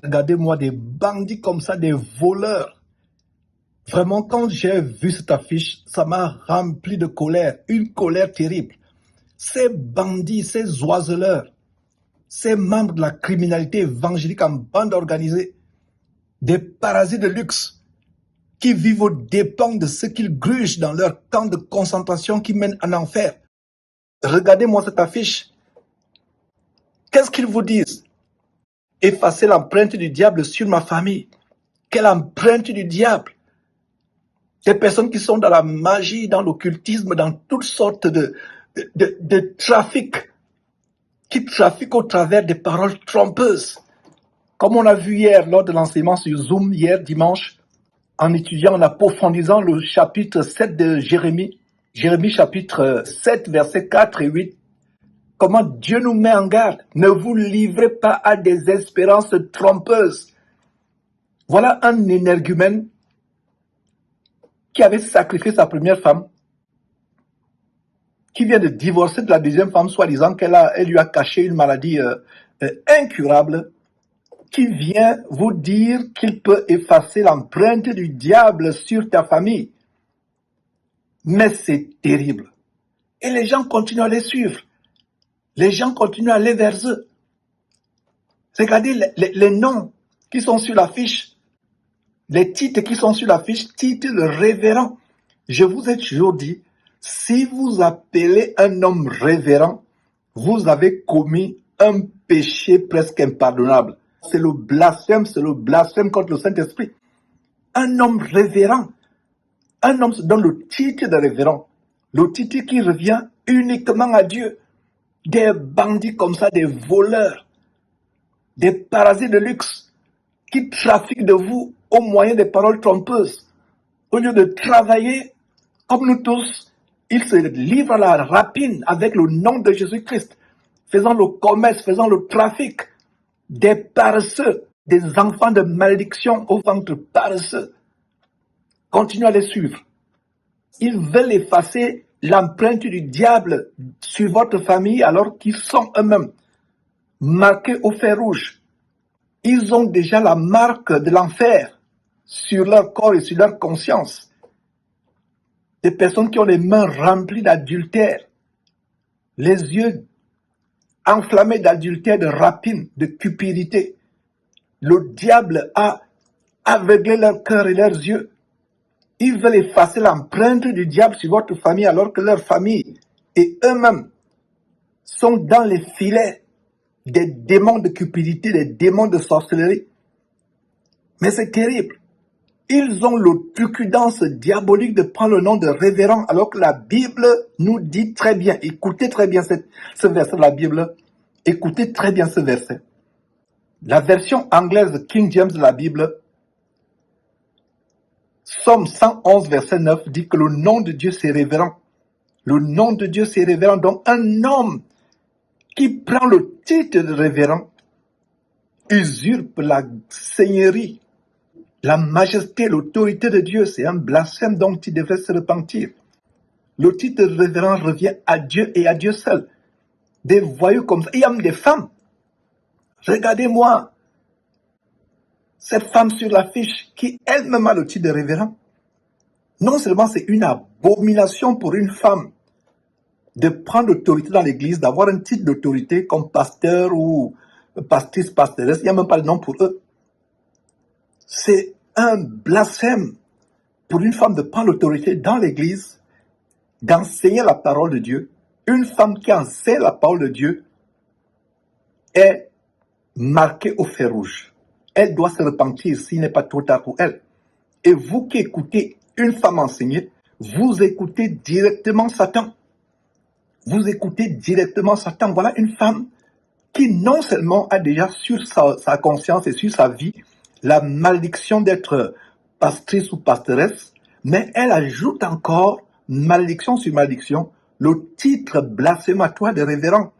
Regardez-moi des bandits comme ça, des voleurs. Vraiment, quand j'ai vu cette affiche, ça m'a rempli de colère, une colère terrible. Ces bandits, ces oiseleurs, ces membres de la criminalité évangélique en bande organisée, des parasites de luxe qui vivent aux dépens de ceux qu'ils grugent dans leur camp de concentration qui mène en enfer. Regardez-moi cette affiche. Qu'est-ce qu'ils vous disent? Effacer l'empreinte du diable sur ma famille. Quelle empreinte du diable? Des personnes qui sont dans la magie, dans l'occultisme, dans toutes sortes de trafics, qui trafiquent au travers des paroles trompeuses. Comme on a vu hier lors de l'enseignement sur Zoom, hier dimanche, en étudiant, en approfondissant le chapitre 7 de Jérémie, Jérémie chapitre 7, versets 4 et 8, comment Dieu nous met en garde. Ne vous livrez pas à des espérances trompeuses. Voilà un énergumène qui avait sacrifié sa première femme, qui vient de divorcer de la deuxième femme, soi-disant elle lui a caché une maladie incurable, qui vient vous dire qu'il peut effacer l'empreinte du diable sur ta famille. Mais c'est terrible. Et les gens continuent à les suivre. Les gens continuent à aller vers eux. Regardez les noms qui sont sur l'affiche. Les titres qui sont sur l'affiche, titre le révérend. Je vous ai toujours dit, si vous appelez un homme révérend, vous avez commis un péché presque impardonnable. C'est le blasphème contre le Saint-Esprit. Un homme révérend, un homme se donne le titre de révérend, le titre qui revient uniquement à Dieu. Des bandits comme ça, des voleurs, des parasites de luxe, qui trafiquent de vous au moyen des paroles trompeuses. Au lieu de travailler, comme nous tous, ils se livrent à la rapine avec le nom de Jésus-Christ, faisant le commerce, faisant le trafic, des paresseux, des enfants de malédiction au ventre paresseux. Continuez à les suivre. Ils veulent effacer l'empreinte du diable sur votre famille alors qu'ils sont eux-mêmes marqués au fer rouge. Ils ont déjà la marque de l'enfer sur leur corps et sur leur conscience. Des personnes qui ont les mains remplies d'adultère, les yeux enflammés d'adultère, de rapine, de cupidité. Le diable a aveuglé leur cœur et leurs yeux. Ils veulent effacer l'empreinte du diable sur votre famille alors que leur famille et eux-mêmes sont dans les filets des démons de cupidité, des démons de sorcellerie. Mais c'est terrible. Ils ont l'outrecuidance diabolique de prendre le nom de révérend alors que la Bible nous dit très bien, écoutez très bien ce verset de la Bible, écoutez très bien ce verset. La version anglaise King James de la Bible, Psaume 111 verset 9 dit que le nom de Dieu c'est révérend. Le nom de Dieu c'est révérend. Donc un homme qui prend le titre de révérend usurpe la seigneurie, la majesté, l'autorité de Dieu. C'est un blasphème dont il devrait se repentir. Le titre de révérend revient à Dieu et à Dieu seul. Des voyous comme ça. Il y a même des femmes. Regardez-moi cette femme sur l'affiche qui elle-même a le titre de révérend. Non seulement c'est une abomination pour une femme de prendre l'autorité dans l'église, d'avoir un titre d'autorité comme pasteur ou pastrice, pastoresse, il n'y a même pas de nom pour eux. C'est un blasphème pour une femme de prendre l'autorité dans l'église, d'enseigner la parole de Dieu. Une femme qui enseigne la parole de Dieu est marquée au fer rouge. Elle doit se repentir s'il n'est pas trop tard pour elle. Et vous qui écoutez une femme enseigner, vous écoutez directement Satan. Vous écoutez directement Satan. Voilà une femme qui non seulement a déjà sur sa conscience et sur sa vie la malédiction d'être pastrice ou pastoresse, mais elle ajoute encore, malédiction sur malédiction, le titre blasphématoire de révérend.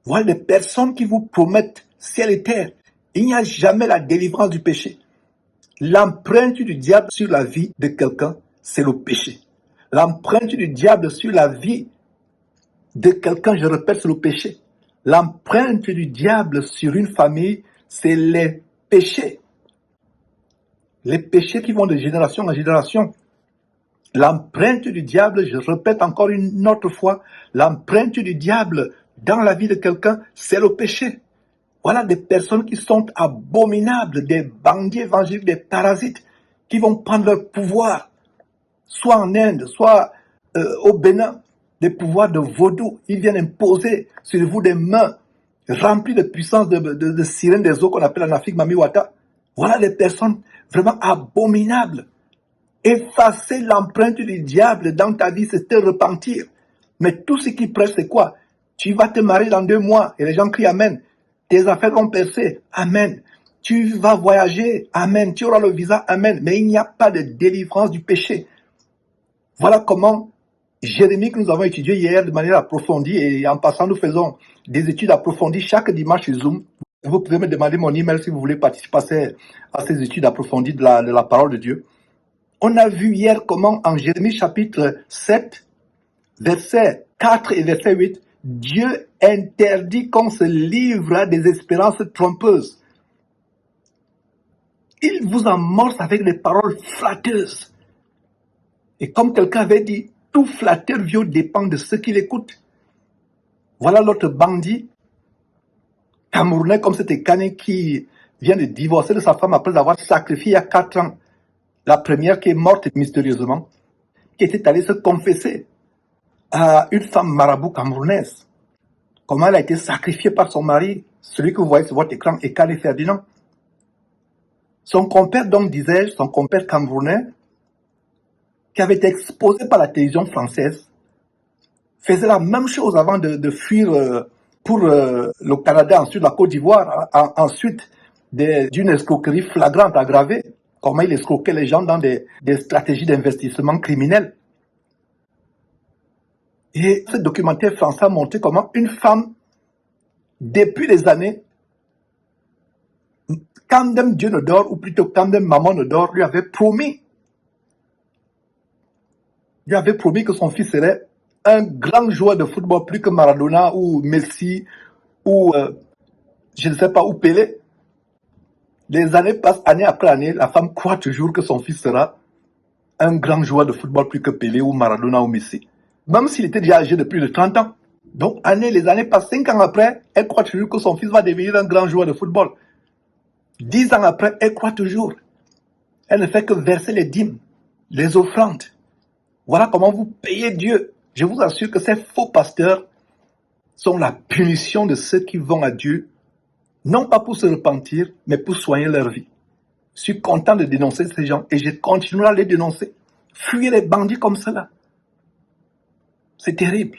Voilà des personnes qui vous promettent ciel et terre. Il n'y a jamais la délivrance du péché. L'empreinte du diable sur la vie de quelqu'un, c'est le péché. L'empreinte du diable sur la vie de quelqu'un, je répète, c'est le péché. L'empreinte du diable sur une famille, c'est les péchés. Les péchés qui vont de génération en génération. L'empreinte du diable, je répète encore une autre fois, l'empreinte du diable dans la vie de quelqu'un, c'est le péché. Voilà des personnes qui sont abominables, des bandits évangéliques, des parasites, qui vont prendre leur pouvoir, soit en Inde, soit au Bénin, des pouvoirs de vaudou. Ils viennent imposer sur vous des mains remplies de puissance de sirène des eaux qu'on appelle en Afrique Mamiwata. Voilà des personnes vraiment abominables. Effacer l'empreinte du diable dans ta vie, c'est te repentir. Mais tout ce qui presse, c'est quoi? Tu vas te marier dans 2 mois et les gens crient Amen. Tes affaires vont percer. Amen. Tu vas voyager. Amen. Tu auras le visa. Amen. Mais il n'y a pas de délivrance du péché. Voilà comment Jérémie, que nous avons étudié hier de manière approfondie, et en passant, nous faisons des études approfondies chaque dimanche sur Zoom. Vous pouvez me demander mon email si vous voulez participer à ces études approfondies de la parole de Dieu. On a vu hier comment en Jérémie chapitre 7, versets 4 et verset 8, Dieu interdit qu'on se livre à des espérances trompeuses. Il vous amorce avec des paroles flatteuses. Et comme quelqu'un avait dit, tout flatteur vieux dépend de ceux qui l'écoutent. Voilà l'autre bandit, camerounais comme cet Ekane qui vient de divorcer de sa femme après avoir sacrifié il y a 4 ans. La première qui est morte mystérieusement, qui était allée se confesser à une femme marabout camerounaise. Comment elle a été sacrifiée par son mari, celui que vous voyez sur votre écran, Ekane Ferdinand. Son compère, donc disais-je, son compère camerounais, qui avait été exposé par la télévision française, faisait la même chose avant de fuir pour le Canada, ensuite la Côte d'Ivoire, ensuite d'une escroquerie flagrante aggravée. Comment il escroquait les gens dans des stratégies d'investissement criminels. Et ce documentaire français a montré comment une femme, depuis des années, quand même Dieu ne dort, ou plutôt quand même maman ne dort, lui avait promis que son fils serait un grand joueur de football, plus que Maradona ou Messi ou je ne sais pas, ou Pelé. Les années passent, année après année, la femme croit toujours que son fils sera un grand joueur de football plus que Pelé ou Maradona ou Messi. Même s'il était déjà âgé de plus de 30 ans. Donc, les années passent, 5 ans après, elle croit toujours que son fils va devenir un grand joueur de football. 10 ans après, elle croit toujours. Elle ne fait que verser les dîmes, les offrandes. Voilà comment vous payez Dieu. Je vous assure que ces faux pasteurs sont la punition de ceux qui vont à Dieu, non pas pour se repentir, mais pour soigner leur vie. Je suis content de dénoncer ces gens et je continuerai à les dénoncer. Fuyez les bandits comme cela. C'est terrible.